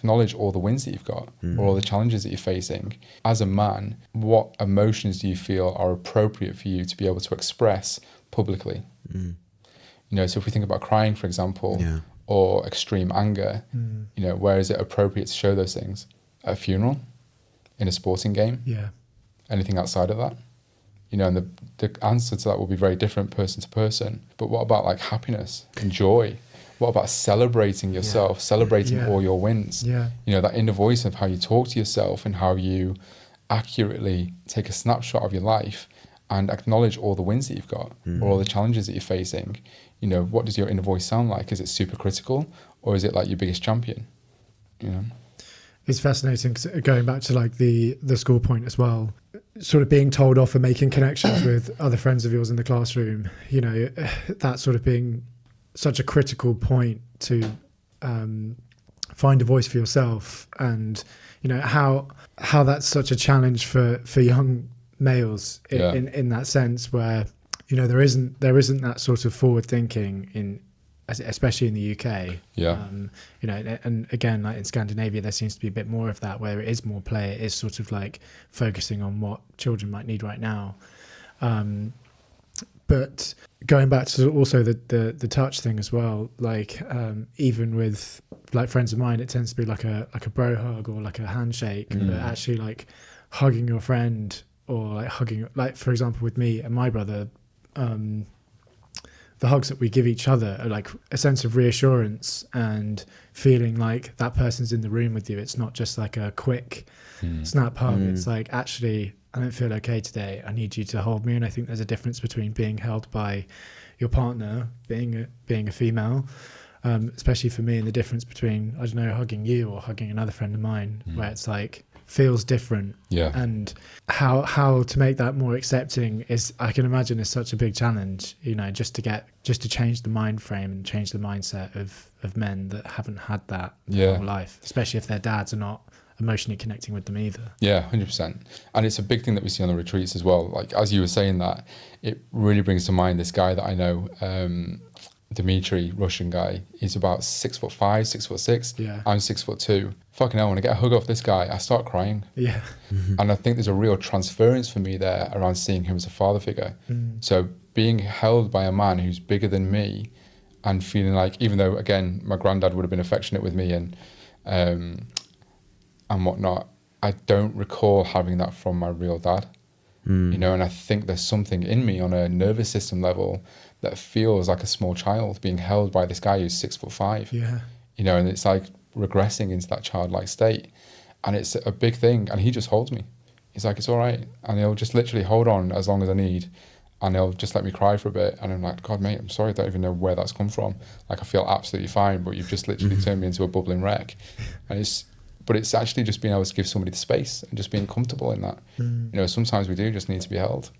acknowledge all the wins that you've got, or all the challenges that you're facing. As a man, what emotions do you feel are appropriate for you to be able to express publicly? So if we think about crying, for example, or extreme anger, where is it appropriate to show those things? At a funeral, in a sporting game, anything outside of that? And the answer to that will be very different person to person. But what about like happiness and joy? What about celebrating yourself, celebrating all your wins? That inner voice of how you talk to yourself and how you accurately take a snapshot of your life and acknowledge all the wins that you've got, or all the challenges that you're facing. What does your inner voice sound like? Is it super critical, or is it like your biggest champion? It's fascinating, 'cause going back to like the school point as well, sort of being told off for making connections with other friends of yours in the classroom, that sort of being such a critical point to find a voice for yourself, and how that's such a challenge for young males in that sense, where there isn't that sort of forward thinking especially in the UK. And again, like in Scandinavia, there seems to be a bit more of that, where it is more play. It is sort of like focusing on what children might need right now. But going back to also the touch thing as well, like even with like friends of mine, it tends to be like a bro hug or like a handshake, but actually like hugging your friend, or like hugging, like for example with me and my brother, the hugs that we give each other are like a sense of reassurance and feeling like that person's in the room with you. It's not just like a quick snap hug. It's like, actually, I don't feel okay today. I need you to hold me. And I think there's a difference between being held by your partner, being a female, especially for me, and the difference between, I don't know, hugging you or hugging another friend of mine, where it's like, feels different. And how to make that more accepting is, I can imagine, is such a big challenge, just to change the mind frame and change the mindset of men that haven't had that their whole life, especially if their dads are not emotionally connecting with them either. 100%. And it's a big thing that we see on the retreats as well. Like, as you were saying that, it really brings to mind this guy that I know, Dimitri, Russian guy. He's about 6'5", 6'6". I'm 6'2". Fucking hell, when I get a hug off this guy, I start crying. And I think there's a real transference for me there around seeing him as a father figure. So being held by a man who's bigger than me, and feeling like, even though again my granddad would have been affectionate with me and whatnot, I don't recall having that from my real dad. And I think there's something in me on a nervous system level that feels like a small child being held by this guy who's 6'5". And it's like regressing into that childlike state, and it's a big thing. And he just holds me. He's like, it's all right, and he'll just literally hold on as long as I need, and he'll just let me cry for a bit. And I'm like, God, mate, I'm sorry, I don't even know where that's come from. Like, I feel absolutely fine, but you've just literally turned me into a bubbling wreck. And it's actually just being able to give somebody the space and just being comfortable in that. Sometimes we do just need to be held.